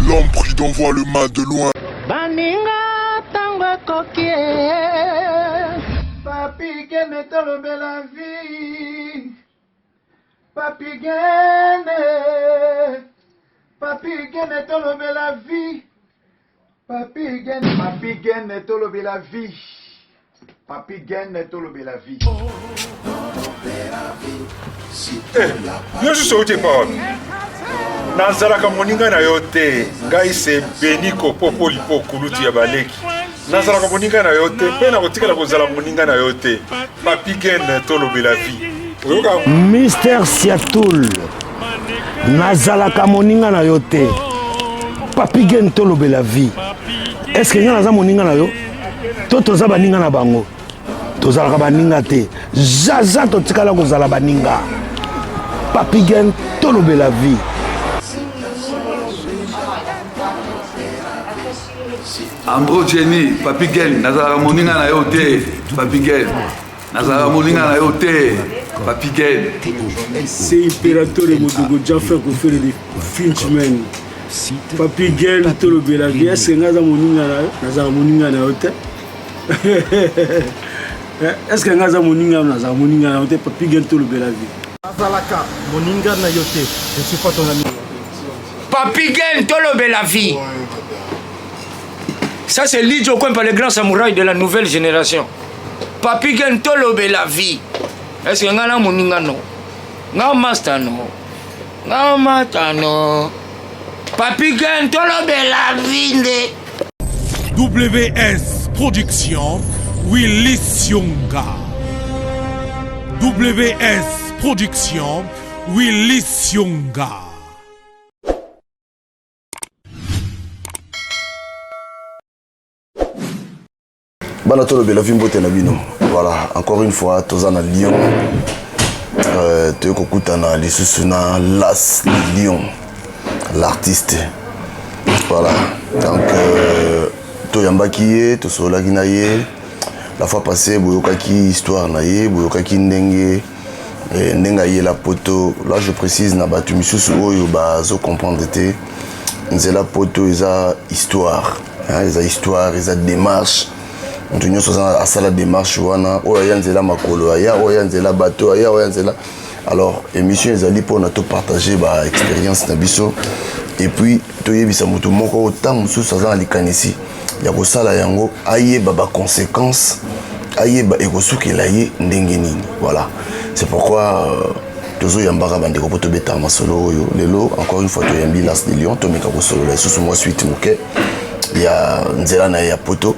L'homme prudent voit le mal de loin. Baninga tango kokie. Papi gene tolobe la vie. Papi gene. Papi gene tolobe la vie. Papi gene tolobe la vie. Papi gene tolobe la vie. Yo suis sauté par Nazaraka moninga na yote ngai se beniko popo lipo kulutu ya baleki Nazaraka moninga na yote pe na kotika la kozala moninga na yote Papi Gen tolobe la vie Mister Siatoul Nazaraka moninga na yote Papi Gen tolobe la vie. Est-ce que naza moninga na yo to toza baninga na bango tozalaka baninga te jaza totikala kozala baninga Papi Gen tolobe la vie. Ambro Jenny, Papi Gen, Nazara moninga na yote, Papi Gen. Nazara moninga na yote, Papi Gen. C'est impérateur de Modogo Jaffa qui fait des Finchman. Papi Gen, tolobe la vie. Est-ce que Nazara moninga na yote? Est-ce que Nazara moninga na yote? Papi Gen tolobe la vie. Nazalaka, moninga na yote. Je suis pas ton ami. Papi Gen tolobe la vie. Ça c'est Lidjo Kwempa, le grand samouraï de la nouvelle génération. Papi Gen tolobe la vie. Est-ce que ngana moninga no? Nga master no. Nga mata no. Papi Gen tolobe la vie. WS Production, Willy Sionga. WS Production, Willy Sionga. Banatolo Belavimbo Tenabino. Voilà, encore une fois, Tozana Lyon. Tokokutana Lissusuna Las Lyon, l'artiste. Voilà, donc Toyambaki, Tosolaki Naye. La fois passée, Boyokaki Histoire Naye, Boyokaki Ndenge, Nengaye la poto. Là, je précise, Nabatu Misusu Oyo, Bazo comprendre, c'est la poto, ils ont histoire. Ils ont histoire, ils ont démarche. Nous sommes à la démarche, alors émission les alliés pour notre partager expérience nabiso et puis toye bisamuto moko autant musu ça les kanisi ya ko sala yango aye baba conséquences aye ba ekosuki laye ndenge nini. Voilà, c'est pourquoi tozo yambaka bande ko poto beta masolo yo lelo encore une fois to yambi Las de Lyon to meka ko solo la sous moi suite muke ya nzela na ya poto.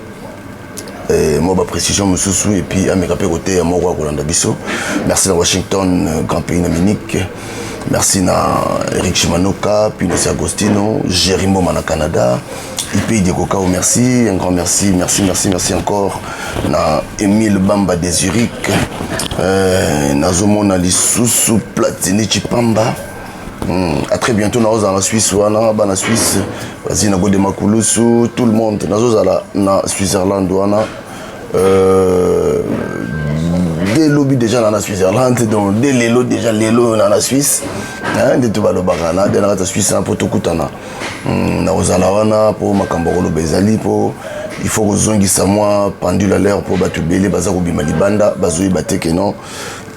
Moi, précision, monsieur et puis à mes capés côté, moi, Bisso. Merci à Washington, Grand Pays Dominique. Merci à Eric Chimanoka, puis à Agostino, Jérémy Mana Canada, IP de Coca, merci, un grand merci, merci encore. Na Emile Bamba de Zurich, Nazomona Lissusu, Platini Chipamba. À très bientôt, nous allons en Suisse, ou en Suisse, vas-y, nous allons Makulusu, tout le monde, nous allons en Suisse-Irlande, des lobbies déjà dans la Suisse-Irlande, donc des lélos déjà lélos dans la Suisse, des Tubalo Bagana, des la Suisse, pour tout Kutana. Nous allons pour Makamboro Bezali, pour il faut que Zongi Samoa, pendule à l'air pour Batubele, Bazarubi Malibanda, Bazoui Batekeno,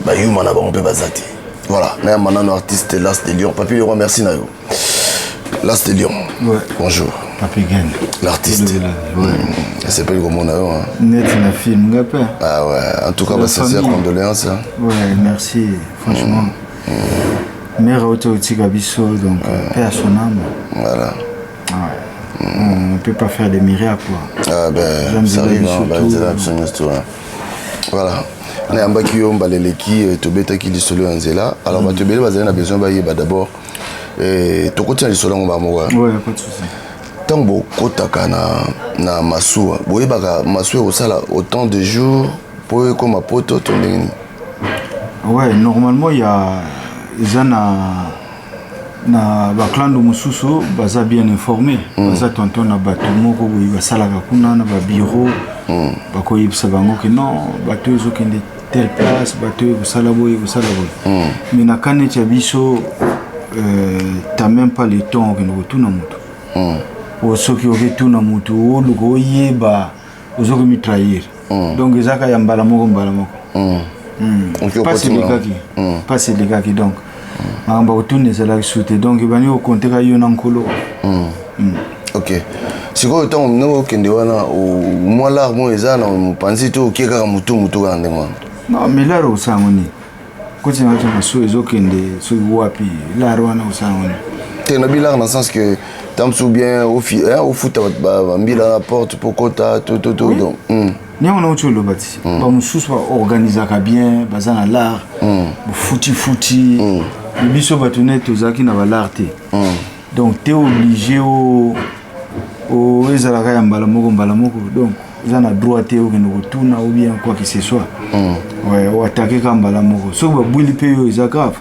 Bayumana Bampe Bazati. Voilà, nous avons un artiste Las de Lyon. Papi Leroy, merci Nayo. Las de Lyon. Ouais. Bonjour. Papi Gen. L'artiste. Ouais. Il s'appelle comment Nayo? Net na film, gapa. Ah ouais, en tout cas, sincère condoléances. Ouais, merci, franchement. Mère Auto Gabisso, donc paix à son âme. Voilà. Ouais. On ne peut pas faire des miracles, quoi. Ah ben, ça arrive, voilà. On a un bac qui est tobetaki lisolo anzela. Alors batubele bazana na besoin ba d'abord to kotia lisolo ngo ba mowa. Ouais, pas de souci. Tango kotaka na masua. Boye baka masua au sala autant de jours pour comme poto to ndeni. Ouais, normalement il y a na baklando mususu baza bien informé. Baza tonton na bato moko boye basala kuna na ba bureau. Bako yibsa bango que non, bato ezokende telle place, bato kosala boye. Mais na kane tia biso t'as même pas le temps que nous retourne moto. soki oketuna mutu oluka oyeba ozoki mitrahir donc ezaka ya mbala moko pasi elekaki donc makambo akotuna ezalaki sute donc ebani okonteka yo na nkolo. Ok, sikoyo ntango ndenge okende wana mwa lar mo eza na mopanzi to okie kaka mutu kaka ndenge wana? Non, mais lar osango nini koti na so ezokende soki wapi lar wana osango nini te na bilar na sens que tamsu bien ofuta bambila na porte po kota donc nyango na uti oloba ti bamosusu baorganizaka bien baza na lar bofuti biso bato neti tozalaki na balar te donc te obligé ezalaka ya mbala moko donc eza na droit te okende kotuna ou bien quoi que ce soit oatake ka mbala moko soki babwili mpe yo eza grave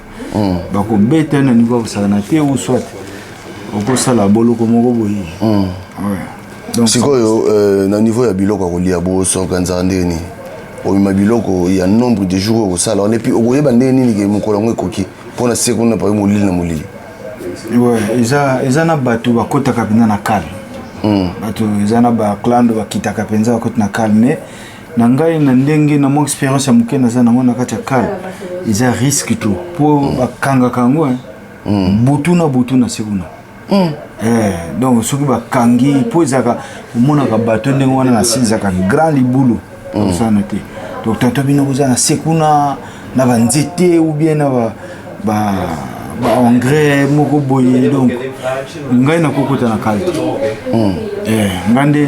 bakobeta na niveau akosakana te ou soit okosala boloko moko boye. sikoyo na niveau ya biloko akolia bosorganizaka ndenge nini obima biloko ya nombre de jours okosala wana epuis okoyeba ndenge nini ke mokolo yango ekoki mpona se kuna pa molili na molili? eza na bato bakotaka mpenza na kale bato eza na baklando bakitaka mpenza bakota na kale mais na ngai na ndenge na mwa expérience ya moke naza nango na kati ya kale eza risque to mpo bakangaka yango butu na se kuna donc soki bakangi mpo ezalaka omonaka bato ndenge wana na se ezalaka grand libulu osana te donc tanto bino koza na se kuna na banzete ou bien na engrais moko boye donc ngai nakokota na kale ngai nde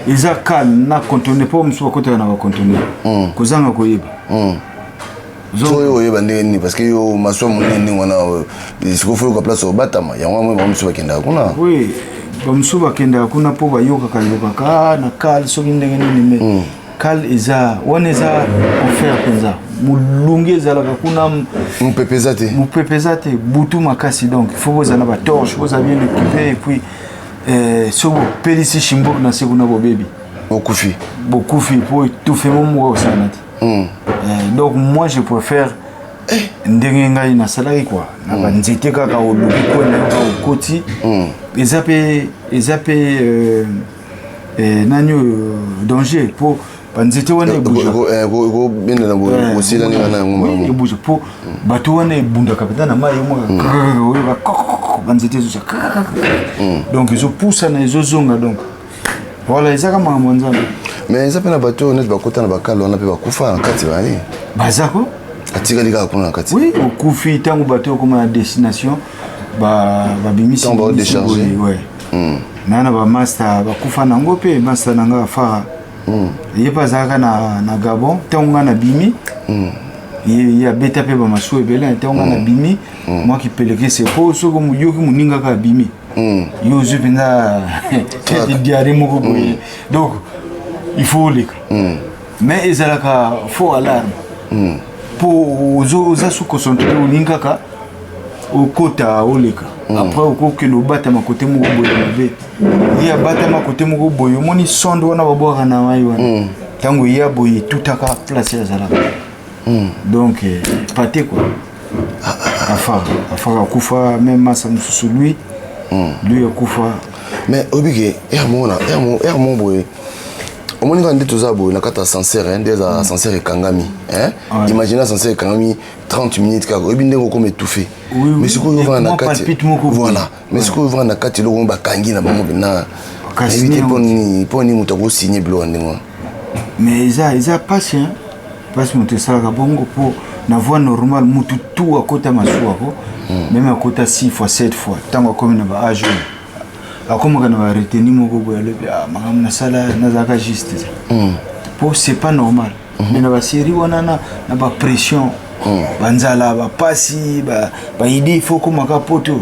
eza kale na conteneur mpo mosusu bakotaka na baconteneur kozanga koyeba soki oyeba ndenge nini parce que yo maswa monene ndenge wana sikoyo oyoka place obatama yango amwe bamosusu bakendaka kuna bamosusu bakendaka kuna mpo bayokaka na kale soki ndenge nini me kale eza wana eza ofer mpenza molungi ezalaka kuna mopepeza te butu makasi donc il faut bozala na batorche bozala bien équipé et puis soki bopelisi shimbok na se kuna bobebi bokufi mpo etufe momoka kosala te donc moi je préfère ndenge ngai nasalaki quoi na banzete kaka oluki kwena yoka okoti eza mpe nani danger mpo banzete wana ebouja mpo bato wana ebundaka mpenza na mai omoka banzete ezosa donc ezopusana ezozonga donc voilà ezaka makambo nzambe mais eza mpe na bato neti bakota na bakale wana mpe bakufa na kati bani bazako atikali kaka kuna na kati okufi ntango bato okoma na destination babimisi na bamaster bakufa nango mpe master na nga afara ye mpe azalaka na Gabon ntango nga na bimi ye abeta mpe bamasu ebele ntango nga na bimi mwaki pelekese mpo soki yoki moningaka abimi yo ozwi mpenza tete diare moko boye donc il faut oleka mais ezalaka faux alarme mpo oza su concentré olingaka okota oleka après okokende obatama kote moko boye mabe ye abatama kote moko boye omoni sonde wana babwaka na mai wana ntango ye aboye etutaka place azalaka donc pate quoi afaka akufa même masa mosusu lui akufa mais obike ermo boye omoni kaka nde toza boye na kati ya ascenseur nde eza ascenseur ekangami imagine ascenseur ekangami 30 minutes kaka oyebi ndenge okoma étouffé mais sikoyo ovanda na kati voilà mais sikoyo ovanda na kati eloko bakangi na bango mpena ebi te mpo nini moto akosigne biloko ndenge wana mais eza pasi moto esalaka bongo mpo na voie normale motu tu akota masuwako meme akota 6 fois 7 fois ntango akomi na baage oyo akomaka na bareteni moko boye alobi makambo nasala nazalaka juste mpo c'est pas normal mais na basérie wana na bapression banzala bapasi baide ifo okomaka poto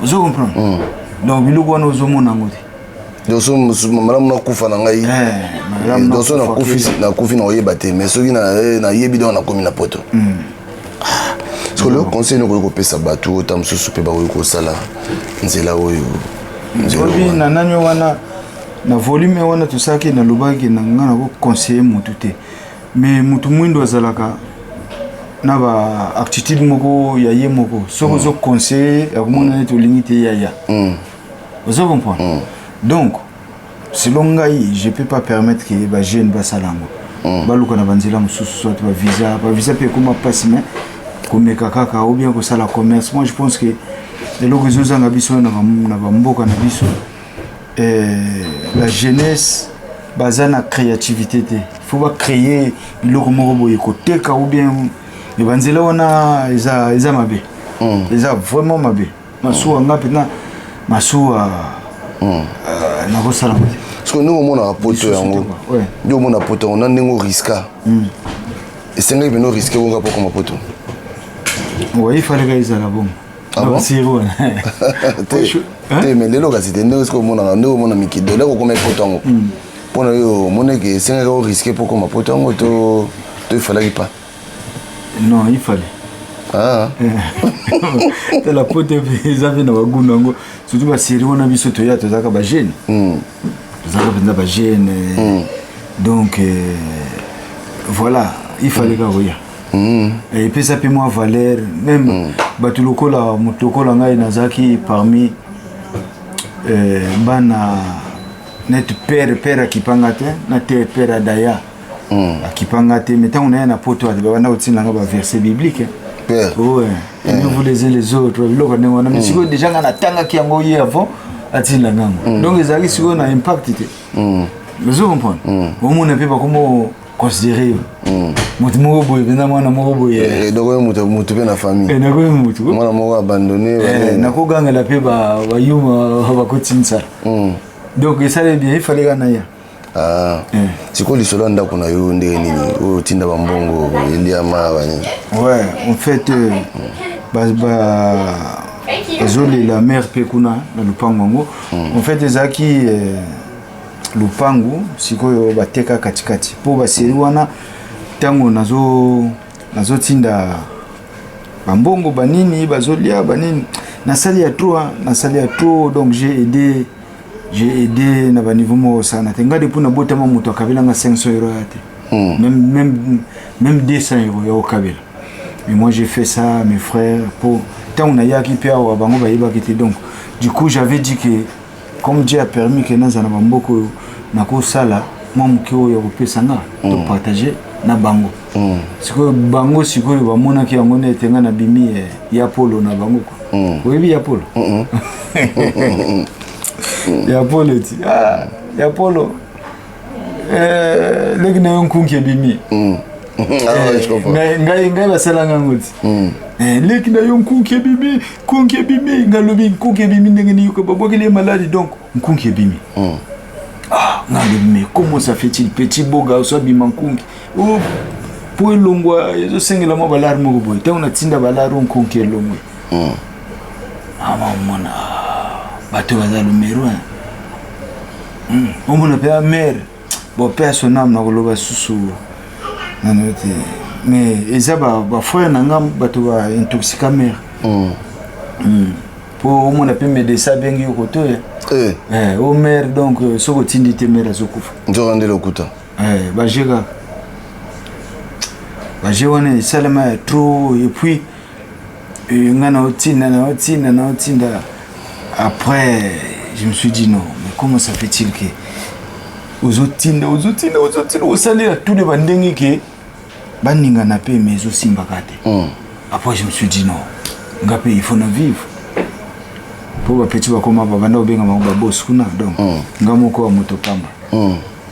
ozo comprendre donc biloko wana ozomona yango te malamu nakufa na ngai doso nakufi na oyeba te mais soki nayebi donk nakomi na poto siko leo conseil nokoki kopesa bato ota mosusu mpe bakoki kosala nzela oyo obi na nani wana na volume wana tosalaki nalobaki na nga nakoconseiller motu te mais motu mwindo azalaka na baactitude moko ya ye moko soki ozoconseiller akomona neti olingi te yaya Vous comprenez? Donc, selon moi, je ne peux pas permettre que les jeunes fassent ça. Baluka na banzela mususu soit visa pe kuma passe mais comme kaka ou bien que ça la commerce. Moi je pense que les locaux zanga biso na mboka na biso la jeunesse bazana créativité il faut pas créer biloko moko boye côté ka ou bien les banzela wana eza mabe eza vraiment mabe masuwa ngapi na masuwa na kosala parce que nous on a poto yango nous on a poto on a nengo risque et c'est vrai que nous risquer on va pas comme poto ouais il fallait que ça la bon ah bon c'est vrai mais les locaux c'était nous ce que on a mis qui dollar comme poto yango pour nous mon que c'est vrai que risquer pour comme poto yango to il fallait pas non il fallait ah de la pote ils avaient na baguna ngo surtout ba série on a vu ce toya to zaka ba jeune zaka benda ba jeune donc voilà il fallait que voya et puis ça peut moi valeur même batuloko la mutoko la ngai nazaki parmi bana net père akipangate na te père daya akipangate mais tant on est na poto bana otina nga ba verset biblique ouais et vous les autres mais si vous déjà na tanga ki yango hier avant atina ngango donc ezali si on a impact vous comprenez au monde peut pas comment considérer mutu moko boye bena mwana moko boye donc mutu pe na famille na ko mutu mwana moko abandonné na ko ganga la pe ba yuma ba kotinsa donc ça est bien il fallait gagner. Ah, c'est quoi l'histoire là qu'on a eu au Tinda Bambongo, Eliama, ouais, en fait, la mère Pekuna, le Lupango, en fait, Zaki, Lupango, c'est quoi, Bateka Katikati, pour Basiriwana, Tango Nazo Tinda Bambongo, Banini, Bazolia, Banini, Nasali à trop, donc j'ai aidé na ba niveau mo sana tenga depuis na botama muto akabila nga 500 € ate même 200 € ya okabila mais moi j'ai fait ça mes frères pour tant on a yaki pia wa bango ba yeba kiti donc du coup j'avais dit que comme Dieu a permis que naza na bamboko na ko sala moi mukio ya kopesa nga to partager na bango siko bango siko ba mona ki yango ne tenga na bimi ya polo na bango ko webi ya polo ya polo ti ya polo leki na yonkunki bimi je comprends ngai basala ngangoti leki na yonkunki bimi ngalobi kunki bimi ndenge ni yuko babokele maladi donc kunki bimi ngalobi mais comment ça fait-il petit boga so bima kunki pour longwa yezo sengela mo balar mo boy te on atinda balar on kunki longwe mona bato baza numéro 1 on appelle mère bon personnel na koloba susu na note mais ezaba ba frère nanga bato ba intoxica mère pour on appelle médecin bengi okoto au mère donc soko tindi te mère azokufa nzorande lokuta ba jega ba jewane salama trop et puis ngana otina après je me suis dit non mais comment ça fait-il que aux otina au salaire tous les bandengi que baninga na pe mais aussi mbakate après je me suis dit non ngape il faut na vivre pour ba petit ba koma ba banda obenga ba boss kuna donc ngamoko wa motopamba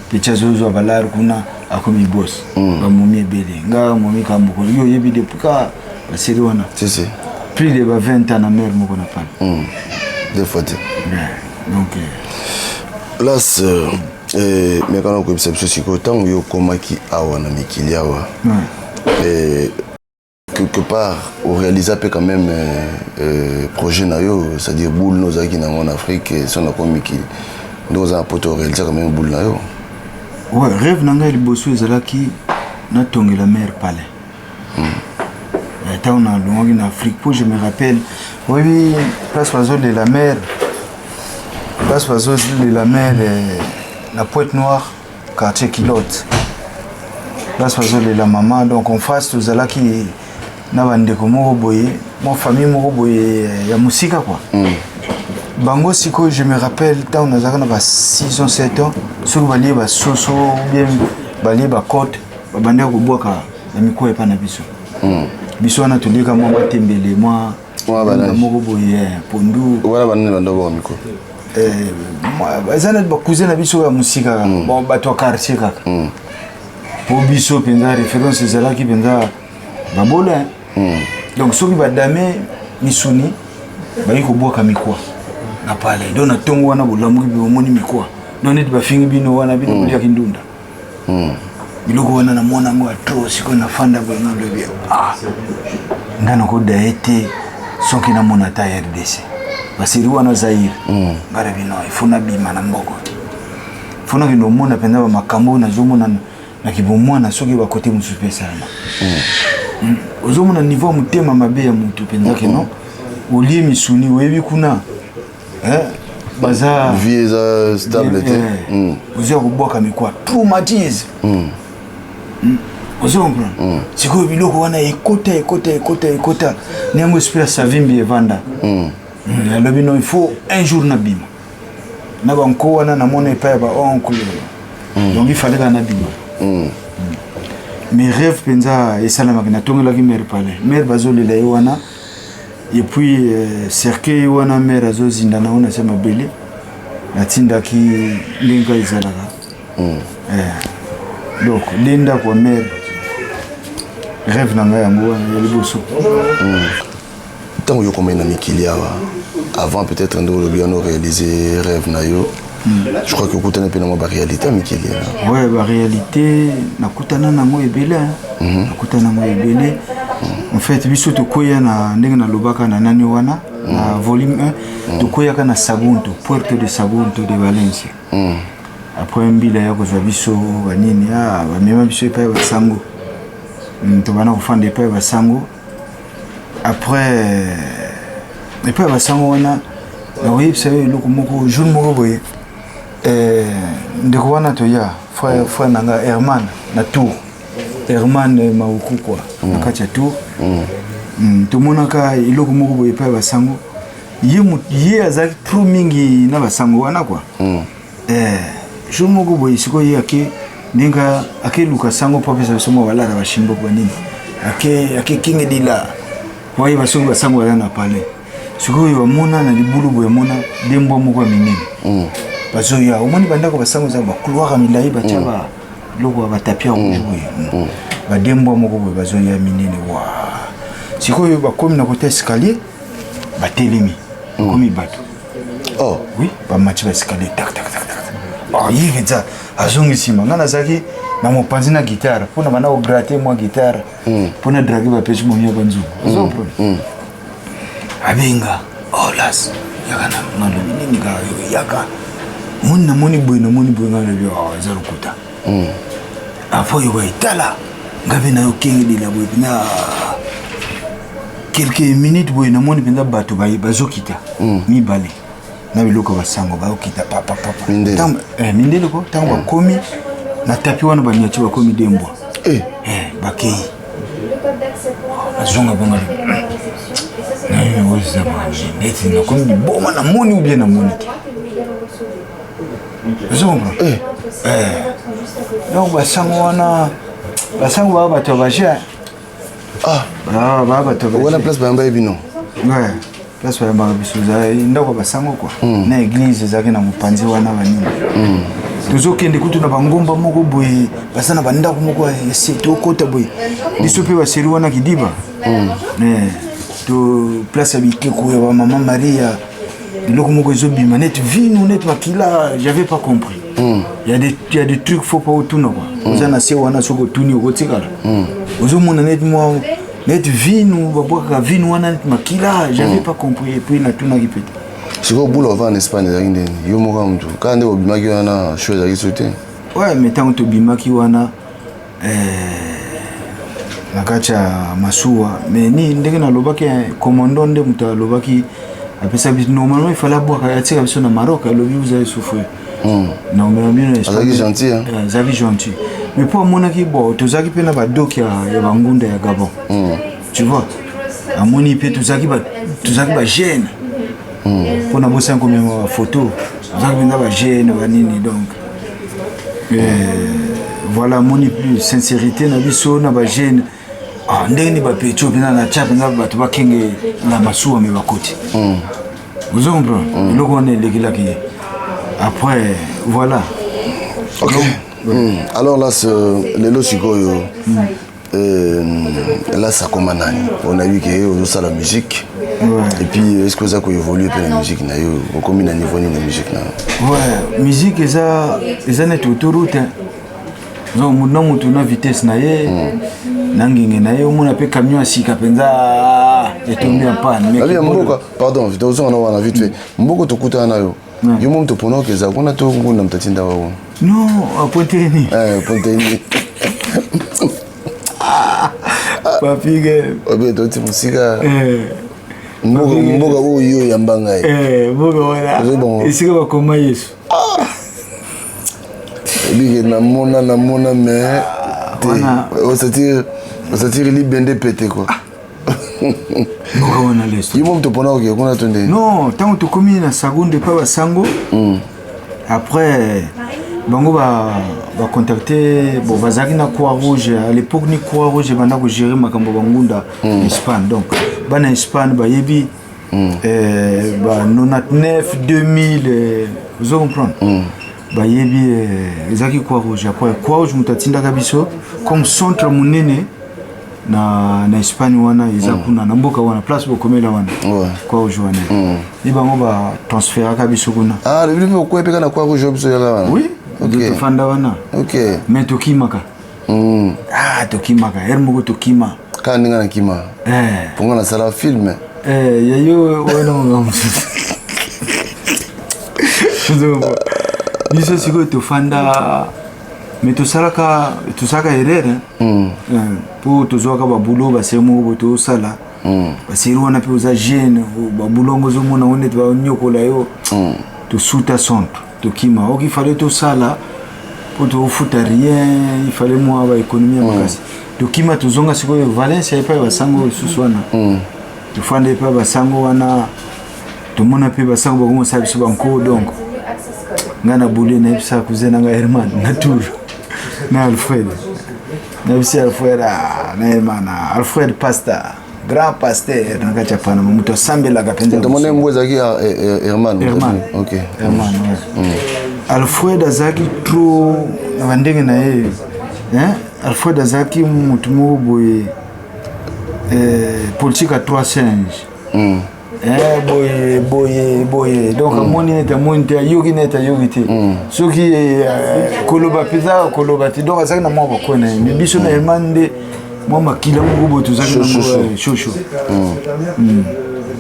picha zozo balar kuna akomi boss ba momi ebele nga momi kambuko yo yebi de puka basiri wana c'est plus de 20 ans na mère moko na pan des fois donc là mais quand on comme ça c'est que tant yo komaki awa na mikili awa quelque part au réaliser peu quand même projet na yo c'est-à-dire boule nos aki na en Afrique son na komiki nous a poto réaliser quand même boule na yo ouais rêve na ngai liboso ezalaki na tongela mère palais on a longué en Afrique pour je me rappelle oui place Oiseau de la mer la Pointe Noire quartier Kilote place Oiseau de la maman donc en face tout ça qui na bande comme boye mon famille moko boye ya musika quoi bango siko je me rappelle tant on a na 6 ans 7 ans sur bali ba soso bien bali ba côte babanda ko boka na miko epa na biso biso na tulika mo matembele moi bana moko boye pondu wala bana banda bo miko bazana ba cousin na biso ya musika bon bato quartier kaka po biso penza référence zala ki penza babola donc soki badame misuni bayi ko boka mikwa na pale dona tongo wana bolamu ki bomoni mikwa dona ti bafingi bino wana bino kulia kindunda biloko wana na mona ngo atro siko na fanda bana lebi ngana ko daete soki na mona ta RDC basiri wana Zaire bara bino ifuna bima na mboko funa kino mona penda ba makambo na zomona na kibomwana soki ba kote musupe sana ozomona niveau mutema mabe ya mutu penza kino olie misuni webi kuna baza vie za stable te uzia kuboka mikwa traumatise ozombra siko biloko wana ekota nengo esprit savimbi evanda alobi no il faut un jour na bima na banko wana na mona epa ba oncle donc il fallait na bima mes rêves penza esalama na tongela ki mère palais mère bazolela wana et puis cercueil wana mère azozinda na ona sema bele natinda ki linga izalaka donc linda kwa mère rêve na ngai yango ya liboso tant yo comme na mikili awa avant peut-être ndo le bien réaliser rêve na yo je crois que kutana pe na ba réalité mikili na ouais ba réalité na kutana na mo ebele na kutana mo ebele en fait biso to koya na ndenge na lobaka na nani wana na volume 1 to koya kana Sagunto Puerto de Sagunto de Valencia après mbila ya kozwa biso banini ba mema biso epa ba sango to bana ko fande epa ba sango après epa ba sango wana na oui ça loko moko jour moko boye ndeko wana to ya frère nanga Herman na tour Herman Mauku quoi nakati ya tour to monaka iloko moko boye pa ba sango ye azaki trop mingi na ba sango wana quoi jour moko boye siko ye ake ninga ake luka sango pa pesa somo wala ba shimbo kwa nini ake kinge dila waye ba songo ba sango wala na pale siko yo mona na libulu boye mona dembo moko minene bazo ya omoni bandako ba sango za ba couloir milai ba chaba loko ba tapia rouge ba dembo moko boye bazo ya minene wa siko yo ba komi na côté escalier ba telemi komi bato oui ba match ba escalier tak yiveza azongi sima ngana zaki na mopanzi na guitare pona bana o gratter moi guitare pona draguer ba pêche monyo banzu zopro abenga las yakana ngalo nini ka yaka moni boy ngalo yo zarukuta afo yo itala ngabe na yokingi dila boy na quelques minutes boy na moni penda bato bazokita mi bale na biloko basango baokita papa mindele ko tango bakomi na tapi wana banyachi bakomi dembwa bakei azonga bonga na oza neti na komi boma na moni ou bien na moni azonga donc basango wana basango ba bato baje ba bato wana place ba mbaye bino ouais place ba mbaye biso za ndako basango quoi na église zaki na mopanzi wana banini tozokende kutu na bangomba moko boye basana bandako moko ya seto kota boye biso pe baseri wana kidiba to place ya bikeko ya maman Maria biloko moko ezobima net vino net makila j'avais pas compris il y a des trucs faut pas autour quoi ozana se wana soko tuni okotikala ozomona net moi net vino babwaka vino wana net makila j'avais pas compris et puis na tuna kipeta siko bula va en Espagne za ndeni yo moko mtu kande obimaki wana chose za kisote ouais mais tant to bimaki wana nakacha masuwa mais ni ndenge na lobaki commandant de muta lobaki apesa bis normalement il fallait boire kayatika biso na Maroc lobi vous avez souffert non mais bien Espagne gentil Zaki gentil mais pour monaki bo tozaki pena ba doki ya bangunda ya Gabon tu vois amoni pe tozaki ba jeune pour na bossa comme photo ça venir ba jeune ba nini donc voilà mon plus sincérité na biso na ba jeune ndeni ba pecho bina na chapa na ba to ba kenge na masuwa me bakoti vous comprenez le on est les après voilà ok alors là les lochikoyo là ça comme on a vu que ça la musique et puis est-ce que ça a évolué pour la musique na yo comme na niveau ni la musique na ouais musique ça net autoroute donc muna mutu na vitesse na ye nangenge na ye muna pe camion asika penza etombi en panne mais mboka pardon on a vite fait mboko tokuta na yo yo mom to pono ke za kuna to nguna mtatinda wao non a Ponteni Ponteni papige obe to ti musika mboga wo yo yambanga mboga wala isika ba koma Yesu bige na mona mais on se tire li bende pété quoi mboga wana lesto yo mom to pona ke kuna tonde non tant to komi na seconde pa ba sango après bango ba contacter bon bazaki na Croix-Rouge à l'époque ni Croix-Rouge bana ko gérer makambo bangunda Espagne donc bana Espagne ba yebi ba 99 2000 vous comprenez ba yebi ezaki Croix-Rouge après Croix-Rouge mutatinda kabiso comme centre munene na Espagne wana ezakuna na mboka wana place bokomela wana Croix-Rouge wana ibango ba transfert kabiso kuna le livre ko epeka na Croix-Rouge biso yaka wana oui okay. Fanda wana okay mais tokimaka tokimaka hermo tokima kaninga na kima ponga na sala film yayo wana ngamu biso siko tofanda mais tosaka erreur pour tozoka ba boulot ba semo boto sala basiri wana pe oza jeune ba boulot ngozo mona onete ba nyokola yo to suta centre to kima ok il fallait tout ça là pour te foutre rien il fallait moi avoir économie makasi to kima to zonga siko Valence et pas basango suswana to fande pas basango wana to mona pe basango ba commencer biso banko donc ngana boulé na bisa kuzena nga Herman na tour na Alfred na bisa Alfred na Herman Alfred Pasta grand pasteur na kachapana muto sambela kapenza to mona mbweza ki Herman OK Herman Alfred azaki trop vandenge na ye Alfred azaki mutu boye politique à 3 singes boye donc moni neta monte yogi neta yogi te soki koloba peza koloba te donc azaki na mwa bakona mais biso na Herman de moi makila mugo tuzaki na shosho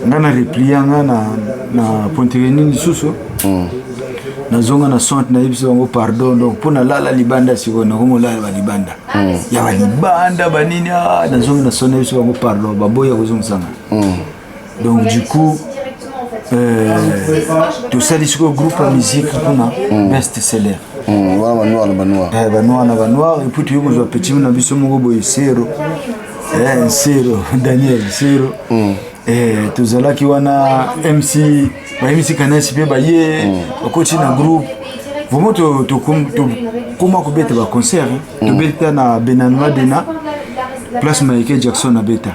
ngana replia ngana na Ponterenini suso na zonga na centre na ibiso ngo pardon donc pona lala libanda siko na komo lala ba libanda ya ba libanda banini na zonga na sona ibiso ngo pardon baboya kozonga sanga donc du coup tout ça disco groupe de musique kuna best seller Banoir et puis tu vois petit na biso moko boy Sero Daniel Sero tozala ki wana MC kanasi pe baye bakoti na groupe vraiment to comment ko beta ba concert to beta na Benanwa Dena place Michael Jackson na beta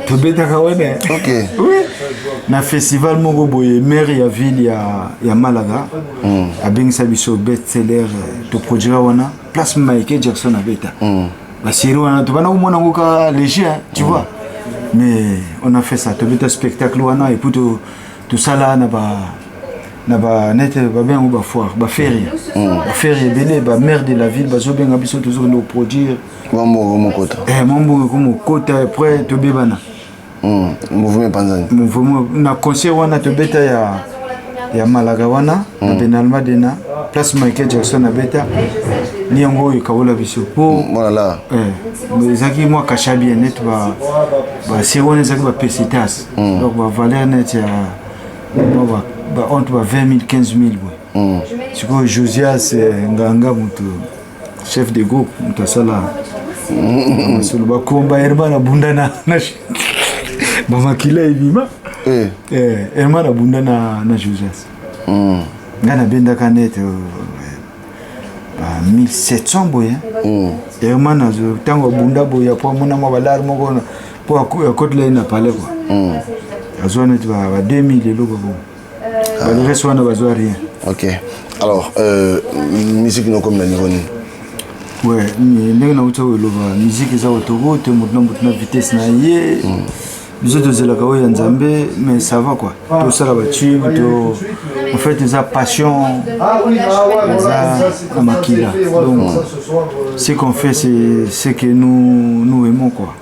to beta ka wana OK oui na festival moko boye maire ya ville ya Malaga abengisa biso best seller to produire wana place Michael Jackson na beta basiri wana to bana komona ngoka léger tu vois mais on a fait ça to beta spectacle wana et puis tout ça là na ba net ba bien ou ba foire ba ferie belé ba maire de la ville bazo benga biso toujours no produire mon kota mambo comme kota après to bebana mouvement panzani mouvement na concert wana to beta ya Malaga wana na Benalma Dena place Michael Jackson na beta ni yango ikabola biso po voilà ezaki moi kasha bien net ba sirone ezaki ba pesitas donc ba valeur net ya ba entre 20 000 15 000 boy siko Josias nganga mutu chef de groupe mutasala solo ba komba herba na bunda na ba makila ibima Herman abunda na Josas. Ngana benda kanet 1700 boye. Herman azo tango abunda boya po mona mabalar moko po akotle na pale quoi. Azo net ba 2000 lelo babo. Le reste on a besoin rien. OK. Alors musique non comme la niveau. Ouais, mais na uta lova musique za autoroute mutna vitesse na ye. Nous autres c'est la kawa ya Nzambe mais ça va quoi. Tout ça là battu to en fait ça passion ça makila. Donc ce qu'on fait c'est que nous aimons quoi.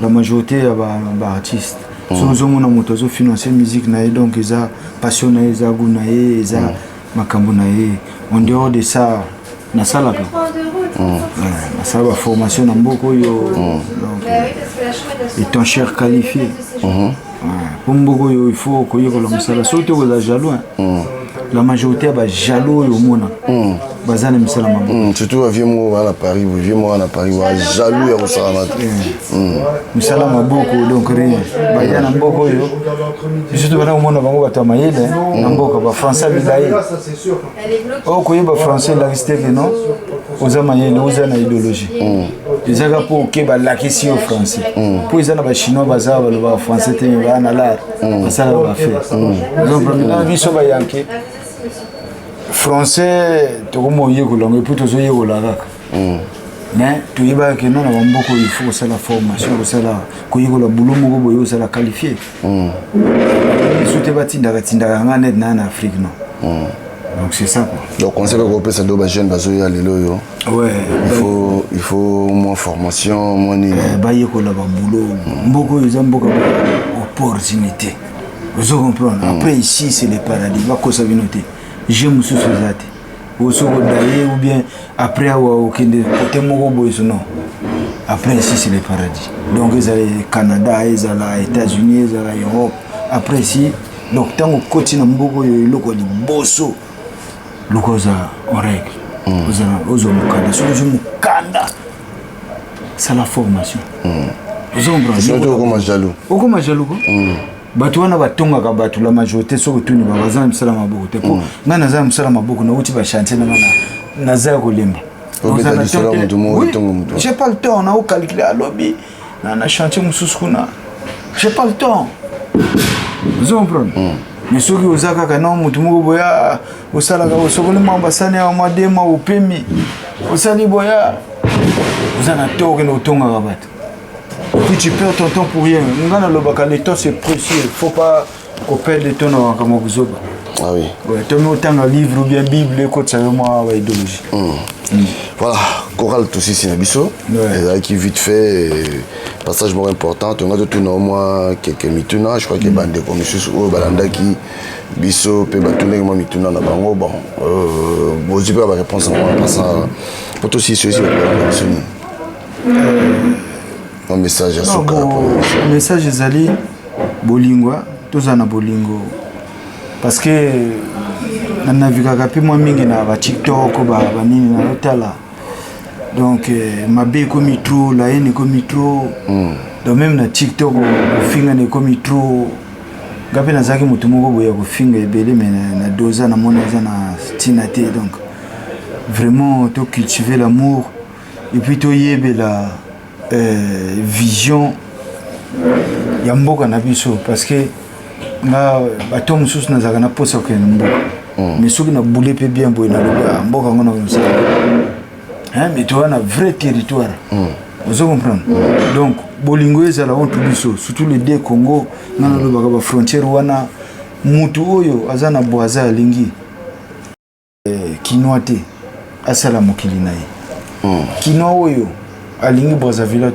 La majorité ba artistes. Nous sommes na moto zo financer musique na donc ils a passion na za gunaye za makambo na ye. En dehors de ça na salaka. Ça va formation en beaucoup yo étant cher qualifié pour beaucoup il faut que yo la musala surtout aux jaloux la majorité ba jaloux au monde bazana musala mabo surtout vieux moi à Paris wa jaloux ya musala musala mabo donc rien bayana mboko yo surtout bana monde bango batamayele na mboka ba français bilaye oh ko ba français la rester que non aux amayele aux na idéologie les aga pour que ba lakisi au français pour ils na ba chinois baza ba français te ba na la ça va faire donc premièrement biso ba yanke français to mo yego longo pour to yego la kaka mais to yiba que non na mboko il faut ça la formation ça la ko yego la bulumu ko boyo ça la qualifier soute batinda ngane na Afrique non donc c'est ça quoi. Donc on sait que ça doit jeune bazoya lelo yo. Ouais, il faut moins formation, moins ni ba yeko la ba boulot mboko yo zamboka opportunité. Vous comprenez. Après ici c'est le paradis, va ko sabinoté. J'aime sous sozate. Ou soko d'aller ou bien après avoir aucun côté moko boyo non. Après ici c'est le paradis. Donc ils allaient Canada, ils allaient États-Unis, ils allaient Europe. Après ici donc tant au côté na mboko yo loko di bosso. Lukoza en règle. Ozo mukanda. Sozo mukanda. C'est la formation. Ozo mbrandi. Surtout comme jaloux. Comme jaloux ko? Batu wana batonga ka batu la majorité soko tuni babaza msala maboko te ko. Ngana za msala maboko na uti ba chantier na za ko lemba. J'ai pas le temps, on a au calculer à lobby. Na chantier mususu kuna. J'ai pas le temps. Ozo mbrandi. Mais ceux qui osent kaka non mutu moko boya osala ka osokole mambasane ya madema opemi osali boya osana toke no tonga ka batu puis tu perds ton temps pour rien ngana lobaka le temps c'est précieux faut pas qu'on perde le temps na kama kuzoba ah oui ouais toi autant un livre ou bien bible ko tsayo moi idéologie voilà chorale tout ici na biso qui vite fait passage moins important on a tout au moins quelques mituna je crois que bande comme monsieur au balanda qui biso pe batune moi mituna na bango bon bon j'ai pas réponse en passant pour tout aussi ceci un message à Soka un message ezali bolingwa tozana bolingo parce que na navigaka pe moi mingi na ba TikTok ba nini na tala donc mabe komi trop la haine komi trop donc même na TikTok finga ne komi trop gape na zaki mutu moko boya ko finga ebele mais na doza na mona za na tinate donc vraiment to cultiver l'amour et puis to yebela vision ya mboka na biso parce que nga bato mususu na zaka na posa ko mboka mais soki na boule pe bien boy na mboka ngona ko hein mais tu as un vrai territoire vous comprenez donc bolingo ezala on tout biso surtout les deux Congo na lobaka ba frontière wana mutu oyo azana boaza alingi kinoate asala mokili naye kino oyo alingi Brazzaville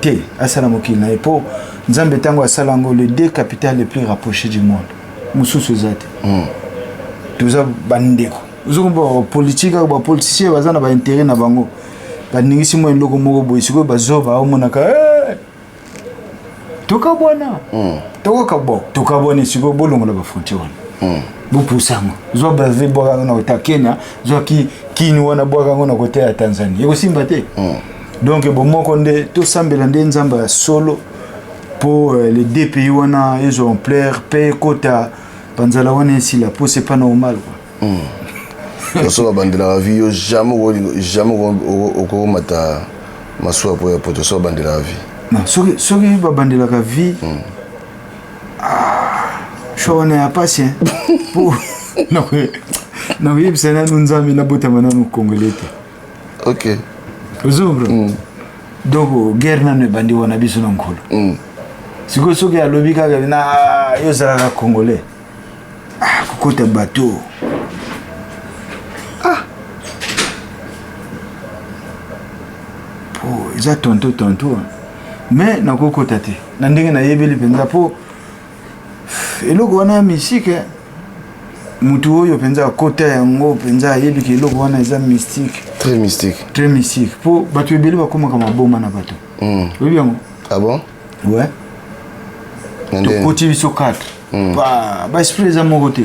te asala mokili naye po nzambe tango asala ngo les deux capitales les plus rapprochées du monde mususu ezate tuza bandeko uzokomba politique ba politicien bazana ba intérêt na bango baningisi mo ndoko moko boy siko bazoba omonaka toka bwana toka bwana siko bolongo la ba frontière bo pusama zo baze boka na ota Kenya zo kini wana boka ngona kote ya Tanzania yeko simba te donc bo moko nde to sambela nde nzamba ya solo pour les deux pays ils ont plaire paye quota panzala wana ici là pour c'est pas normal quoi. Parce que bandela vie jamais au mata maswa pour te so bandela vie. Non, ce qui va bandela vie. Je suis un patient pour non oui c'est là nous avons na bota mana nous congolais. OK. Donc guerre na ne bandi wana biso na nkolo. Siko soki alobi kaka na yo zala congolais. Kokota bateau. Ils ont tantôt. Mais na kokota te. Na ndenge na yebeli penza po eloko wana mystique. Mutu oyo penza kota yango penza yebi ke eloko wana eza mystique. Très mystique. Très mystique. Po batu ebeli bakoma kama boma na bato. Oui bien. Ah bon? Ouais. To koti biso 4. Ba esprit eza moko te.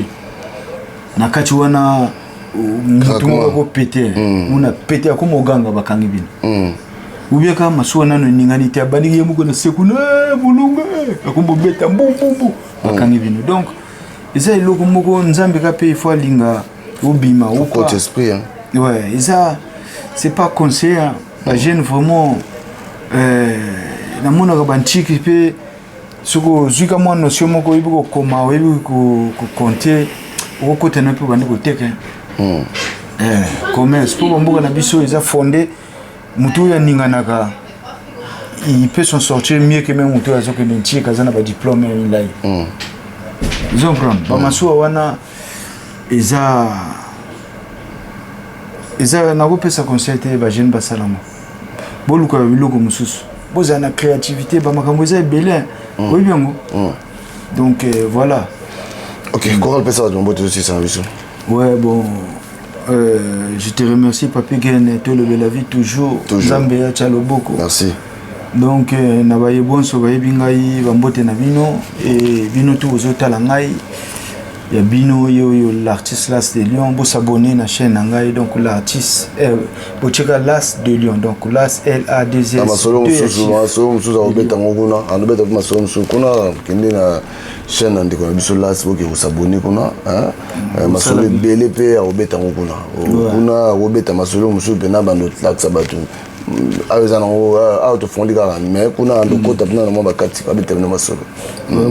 Na kati wana mutu moko ko péter. Una péter akoma oganga bakangi bino. Ubia kama suwa nano ningani te abandi yemuko na sekuna bulunga akombo beta mbumbu bakangi bino. Donc eza eloko moko nzambe ka pe fois linga obima ou quoi esprit hein. Ouais, ça c'est pas conseil la jeune vraiment na mona ka banchiki pe suko zuka mo notion moko ibuko koma webi ko compter o ko tena pe bandi ko teke. Commerce pour mboka na biso eza fondé mutu ya ninganaka il peut s'en sortir mieux que même mutu azoke nti kazana ba diplôme là. Ils ont pris ba masuwa wana eza na kopesa conseil te ba jeune basalama boluka biloko mususu boza na créativité ba makambo eza belin oui bien donc voilà. OK, comment pesa ba mbote aussi ça biso. Ouais bon je te remercie Papi Gen to le la vie toujours Zambé ya Chaloboko. Merci. Donc na baye bonso baye bingai ba mbote na bino et bino tout ozotala ngai. Ya bino yo l'artiste Las de Lyon bo s'abonner na chaîne ngai donc l'artiste bo cheka Las de Lyon donc Las LADZ. Masolo mususu obeta ngokuna anobeta kuma masolo mususu kuna kende na chaîne ndiko na biso Las bo ke s'abonner kuna masolo bele pe obeta ngokuna kuna obeta masolo mususu pena bando tax abatu aweza nango auto fondi kala mais kuna ndokota pena na mwa bakati abeta na masolo.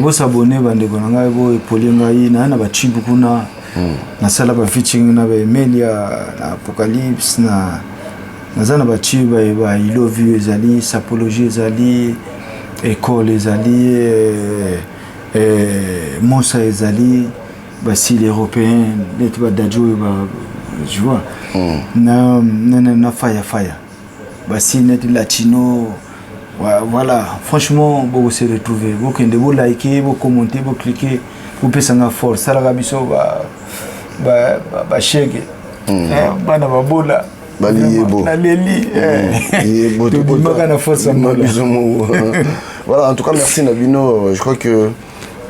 Bo s'abonner bandeko na ngai bo epoli ngai na ba chibu kuna na sala ba featuring na ba Emilia na Apocalypse na zana ba chibu ba I love you ezali sapologie ezali école ezali Monsa ezali ba style européen net ba dajo ba tu vois na fire ba style net latino. Voilà, franchement, vous se retrouver, vous pouvez vous liker, vous commenter, vous cliquer, vous pouvez s'en force. Ça la biso ba chèque, ba na ba bola, ba liebo, na leli, liebo, tout le monde a la force. Voilà, en tout cas, merci Nabino. Je crois que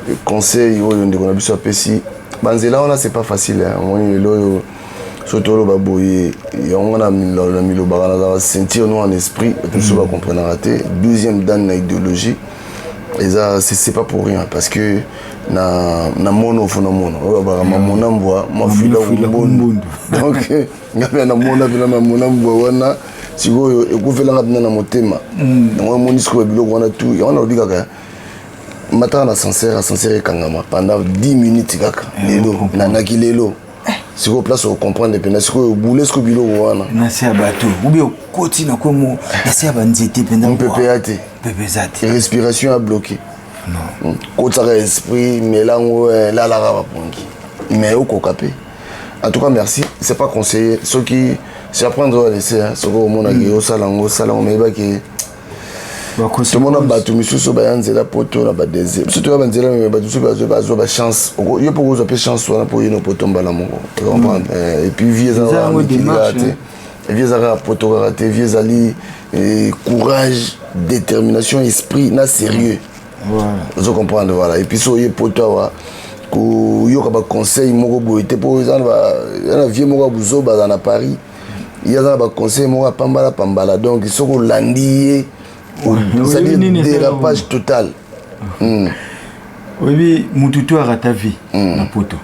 le conseil, on a biso apesi. Banzela, on a c'est pas facile. Surtout le baboye, on a mis le barana sentir nous en esprit, tout ça va comprendre raté. Deuxième dan na idéologie, et ça c'est pas pour rien parce que na mono fona mono, mon amboa, ma fille la monde. Donc ngabe na mono wana siko ekufela ngabina na motema. Donc mon discours biloko wana tout, on a obika ka matin na sincère kangama pendant 10 minutes kaka. Lelo na nakilelo. Si vous place au comprendre des peines, si vous voulez ce que vous voulez, c'est un bateau. Ou bien continue comme c'est un banzete pendant. On peut payer. Respiration à bloquer. Non. Quand ça esprit, mais là la va prendre. Mais au cocapé. En tout cas, merci. C'est pas conseillé. Ceux qui c'est apprendre à laisser. Ceux qui au monde a gué au salon, mais bah qui. Tout le monde a battu, monsieur Sobayanze la poto la badeze. Surtout la banzela mais battu sur la chance. Il faut vous appeler chance pour y nos potos balamoko. Et puis vieux zara vieux zara poto raté vieux ali courage, détermination, esprit, na sérieux. Voilà. Vous comprenez voilà. Et puis soyez poto wa ko yo ka ba conseil moko boité pour ça va vieux moko buzo ba na Paris. Il y a ba conseil moko pambala donc ils sont landis. C'est-à-dire dérapage total. Oui, mututu arata vie na poto.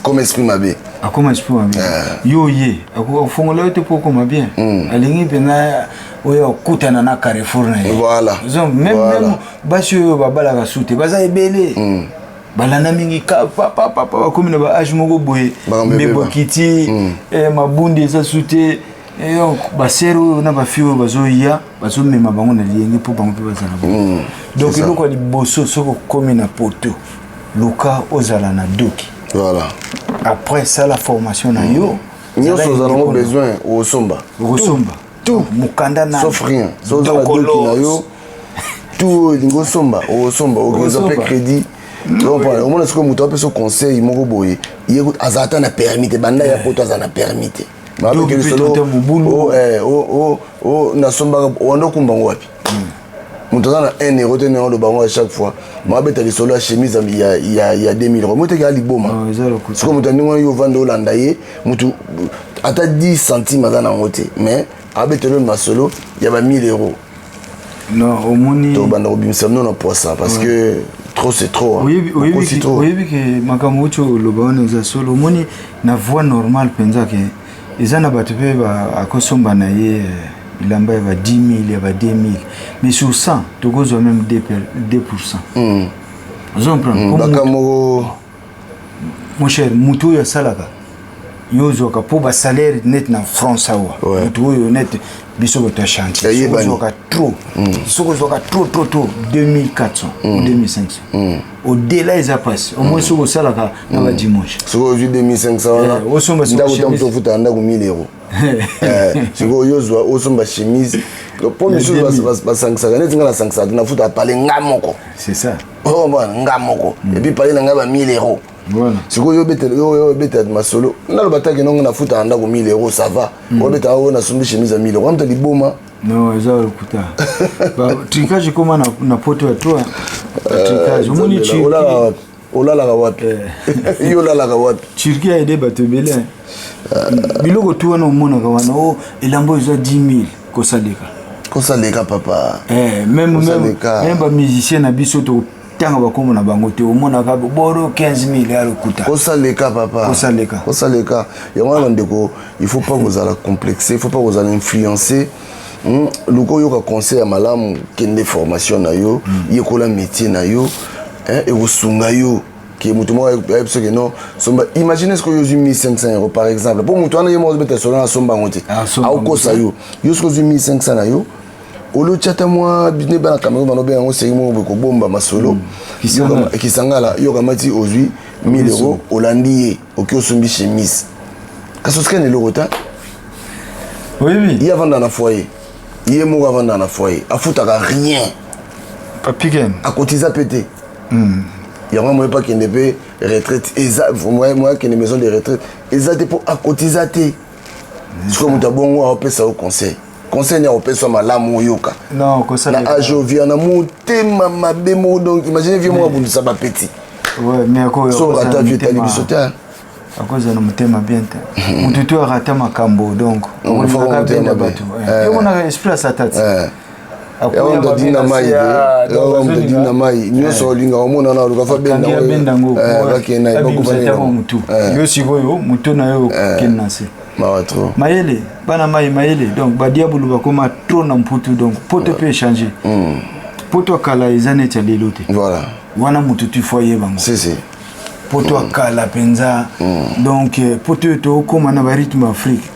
Comme esprit mabe. Ah, comme esprit mabe. Yo ye, ako fongola yote po koma bien. Alingi pena oyo kutana na Carrefour na ye. Voilà. Même basi yo babala ka soute, baza ebele. Balana mingi ka papa comme na ba age moko boye. Mebo kiti mabundi eza soute. Et donc, basero na bafio bazoya bazomema bango na lienge po bango pe bazala. Donc il ko liboso soko komi na poto. Luka ozala na doki. Voilà. Après ça la formation na yo, nous avons besoin au somba. Tout mukanda na sauf rien. So za doki na yo. Tout lingo somba, au somba, au crédit. Donc au moins ce que muto apeso conseil moko boye. Yeko azata na permis banda ya poto azana permis. Donc il na somba wando kumbango wapi mutazana 1 euro te na bango à chaque fois mabeta le solo chemise il y a 2000 euros mutu ka liboma c'est comme mutani yo vando Holanda ye mutu ata 10 centimes azana ngote mais abeta le masolo il y a 1000 euros non au moni to banda obimisa non na poisa parce que trop c'est trop oui que makamucho lobana za solo moni na voix normale penza que ezana batu pe ba akosomba na ye ilamba ya 10 000 ya 2 000 mais sur 100 tokozo même 2%. Bakamoko mon cher mutu ya salaka yozo ka po ba salaire net na France awa mutu yo net biso ko ta chantier yozo ka trop sokozo ka trop 2400 ou 2500 au-delà ils passent au moins soko salaka na ba dimanche soko 2500 osomba chemise futa anda ku 1000 euros soko yozo osomba chemise pour nous ba 500 net ngala 500 na futa parler ngamoko c'est ça oh bon ngamoko et puis parler ngaba 1000 euros. Voilà. Si vous avez ma solo, na le bataille non na futa anda ko 1000 euros ça va. On beta on a sombi chemise à 1000 euros. On te liboma. Non, ça le kuta. Ba trinkage comment na poto à toi. Trinkage moni chi. Ola la wapi. Yo la wapi. Turquie a aidé bato belé. Biloko tu wana mona ka wana o elambo za 10 000 ko saleka papa. Même ba musicien na biso to tanga bakomo na bango te omona ka boro 15 000 ya lokuta kosaleka papa kosaleka yango ndeko il faut pas vous aller complexer il faut pas vous aller influencer luko yo ka conseil ya malamu kende formation na yo yekola métier na yo et osunga yo que mutu mo parce que non somba imaginez ce que yo 1500 euros par exemple pour mutu ana yemo beta solo na somba ngote au kosa yo ce que 1500 na yo olo chata moi bine bana kamera bano be ngo seyimo ko bomba masolo kisangala yo kamati ozui 1000 euros holandie okyo sombi chemise kasoska ne lorota oui il y a vendre na foyer il y a mo vendre na foyer afutaka rien papigen a cotiser pété il y a moi pas qui ne peut retraite moi qui ne maison de retraite exact pour à cotiser ce que mutabongo a pesa au conseil conseil n'a pas soit malamu yoka non conseil na ajovia na motema mabemo donc imaginez vieux moi bundisa ba petit ouais mais ako so rata vieux tali bisota akoza na motema bien ta mututu arata makambo donc on faut motema bato yo mona esprit sa tête on doit dire na mai on doit dire na mai nyo so linga omona na luka fa benda ngo bakena bakubana mutu yo sikoyo mutu na yo kenase Maëlle, bana Maëlle, donc Badiabulu va comme trop dans Poto, donc Poto peut changer. Poto kala izane tchalilote. Voilà. Wana mututu foyer bango. C'est. Poto kala penza. Donc Poto to comme na rythme Afrique.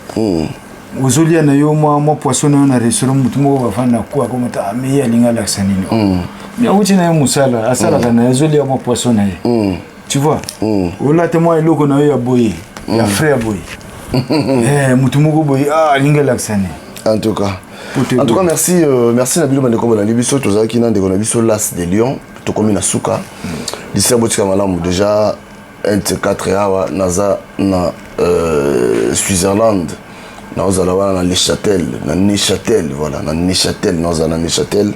Ozolia na yo moi poisson na restaurant mutumo va fana kwa comme ta meya linga laksanino. Mais uti na musala, asala kana ozolia moi poisson na ye. Tu vois? Ola te moi eloko na yo ya boye, ya frère boye. En tout cas, merci Nabilo Mandekombo na Libiso, tozala ki nande kona biso Las de Lyon, to komi na suka. D'ici botika malamu déjà NT4 awa naza na Switzerland. Naza wana na Neuchâtel, voilà, na Neuchâtel, naza na Neuchâtel.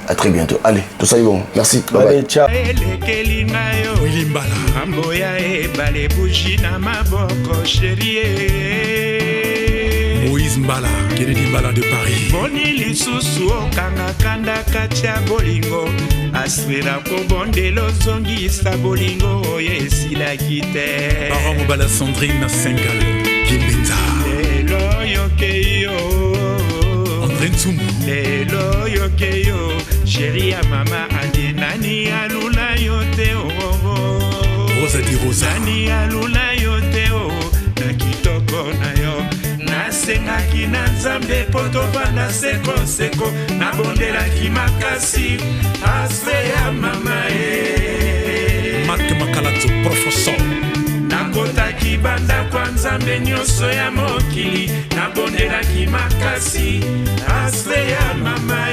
À très bientôt. Allez, tout ça est bon. Merci. Bye bye. Ciao. Moïse Mbala, Kennedy Mbala de Paris. Boni lisusu okanga kanda katia bolingo aswela kobondela ozongisa bolingo oyo esilaki te. Baron Mobala Sandrine Sengal Kimbenza lelo yokeyo André Nsumu lelo yokeyo chéri ya mama andi nani alula yo te Rosa di Rosa nani alula yo te na kitoko na yo nasengaki na nzambe po tovanda sekoseko nabondelaki makasi aspe ya mama Mak Makalazo professeur nakotaki banda kwa nzambe nyonso ya mokili nabondelaki makasi aspe ya mama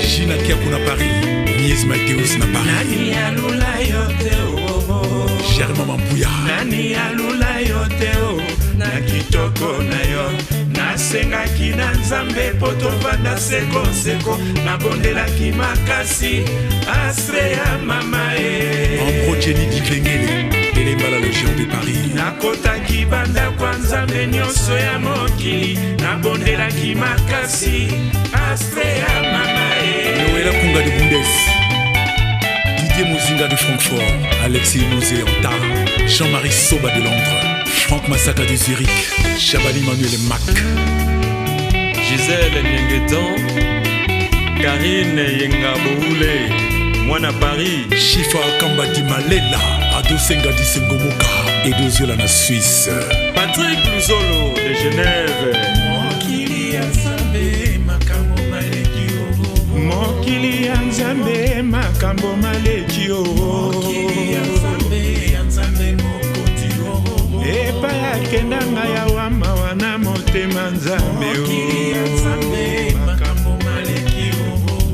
Gina Kiakou na Paris Nies Mateus na Paris nani alula yo te Germain Mampouya nani alula yo te na kitoko na yo nasengaki na nzambe po tovanda sekoseko nabondelaki makasi astre ya mama Ambro Jenny Diklengele Elemba la Légion de Paris nakotaki banda kwa nzambe nyonso ya mokili nabondelaki makasi astre ya mama Noëlla Kunga de Bundes Didier Mozinga de Francfort Alexis Mouzé Anta Jean-Marie Soba de Londres Franck Massaka de Zurich Chabali Manuel Mac Gisèle Nyengetan Karine Yengaboule Mwana Paris Chifa Kamba di Malela Ado Senga di Sengomoka Edo Ziola na Suisse Patrick Luzolo de Genève Mokili ya Nzambe makambo maleki Mokili ya Nzambe makambo maleki Mokili ya Nzambe mokoti epa yakendanga ya wama wana motema Nzambe Mokili ya Nzambe makambo maleki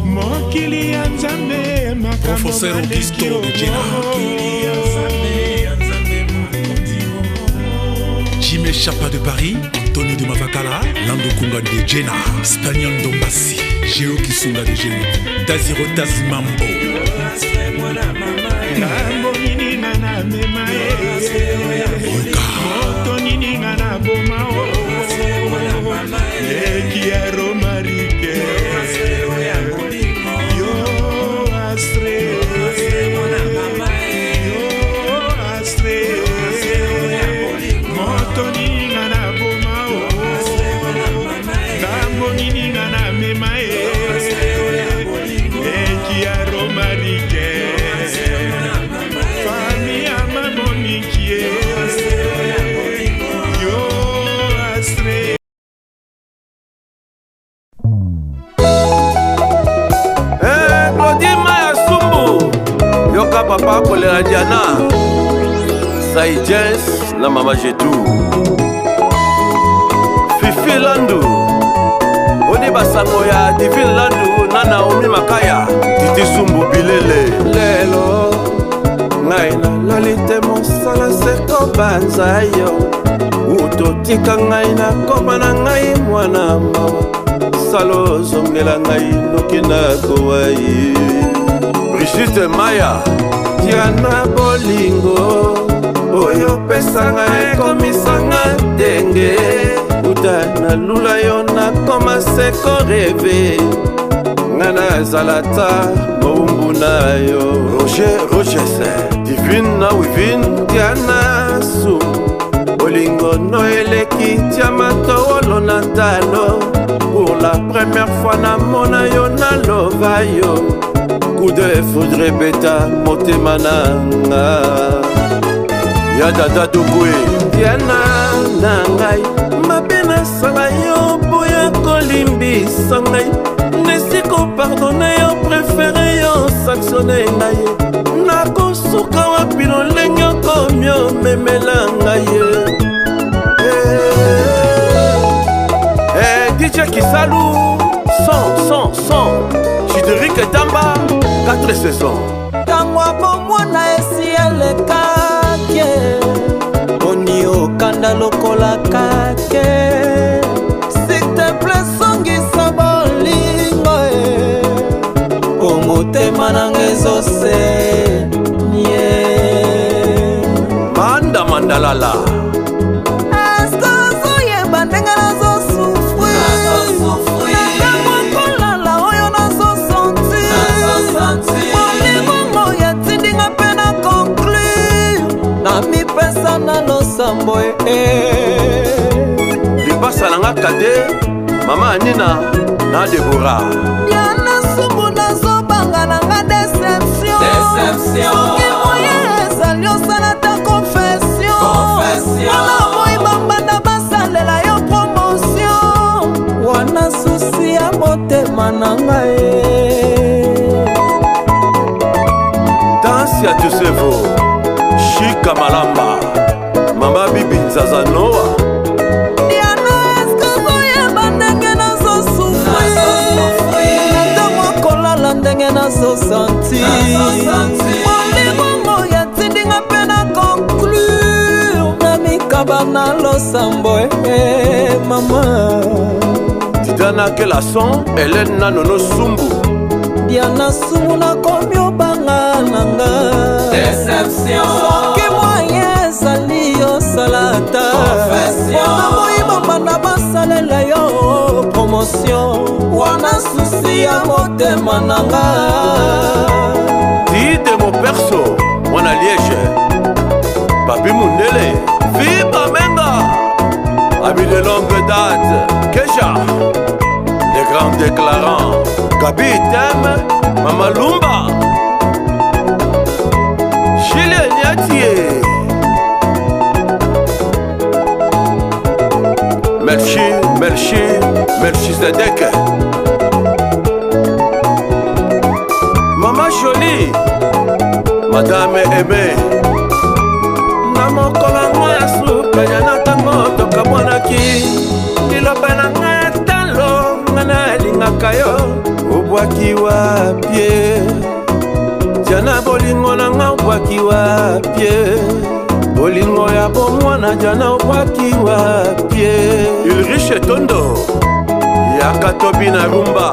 Mokili ya Nzambe makambo maleki Mokili ya Nzambe mokoti Jimé Chapa de Paris Antonio de Mavakala Lando Kunga de Jenna Spagnon Dombassi Géo Kisunga de Géo Daziro Tazimambo Ngambo nini ngana mema moto nini ngana boma Eki ya romarike Yo astre Yo astre moto nini ngana boma Ngambo nini ngana mema Eki ya romarike Fami ya mamonikie Yo astre Claudie Maya Sumbu Yoka papa kolera Diana Sai Jens na mama Jetu Fifi Landu Oni basango ya Divine Landu na Naomi Makaya Titi Sumbu Bilele Lelo Ngai na lalite mosala seko banza yo Utotika ngai na koma na ngai mwana mawa Salo zongela ngai noki na kowai Brigitte Maya Diana Bolingo Oyo pesanga ekomisanga denge Uta na lula yo na koma seko reve Ngana zalata maumbu na yo Roger Rogese Divine na Wivine Diana Su Bolingo no eleki Tiamatowolo na talo Pour la première fois na mona yo na lova yo Coup de foudre beta motema nanga Ya dada dubwe Diana na ngai Mabe nasala yo boya kolimbisa ngai Nesiko pardonne yo préféré yo sanctionne ngai Nakosuka wapi lolenge komyo memela ngai DJ Kisalou, son, Chideric et Tamba, 4 saisons. Tangwa bomwana esi elekake, oni okanda lokola kake. S'il te plaît songisa bolingo komotema nanga ezose nye. Manda mandalala. Nakamwa kolala oyo nazo senti losambo lipasa nanga kade mama Anina na Debora yana sumbu nazobanga nanga deception soki moye ezali osala ta confession wana moi bambanda basalela yo promotion wana susi ya motema nanga Dansi ya Josevo Shika Malamba Mama Bibi Nzazanoa Diana eskazoye bandenge nazosufri natamwa kolala ndenge nazosanti molingongo yatindinga mpe na conclure na mikaba na losambo mama Diana Kelason Hélène Nanono Sumbu Diana Sumbu nakomi obanga nanga soki moye ezali osalata wana moyiba banda basalela yo promotion wana susi ya motema nanga Dide mo perso Mwana Liège Papi Mundele Viva Menga Ami de longue date Kesha Les grands déclarants Gabi Tem Mama Lumba Chile Niatie Merci Zedek Mama Jolie Madame Aimé na mokolo ngo ya suka ya na tango tokamwanaki liloba na ngai talo nga nalingaka yo obwaki wapie jana bolingo na nga obwaki wapie bolingo ya bomwana jana obwaki wapie Ulrich Tondo ya Katobi na Rumba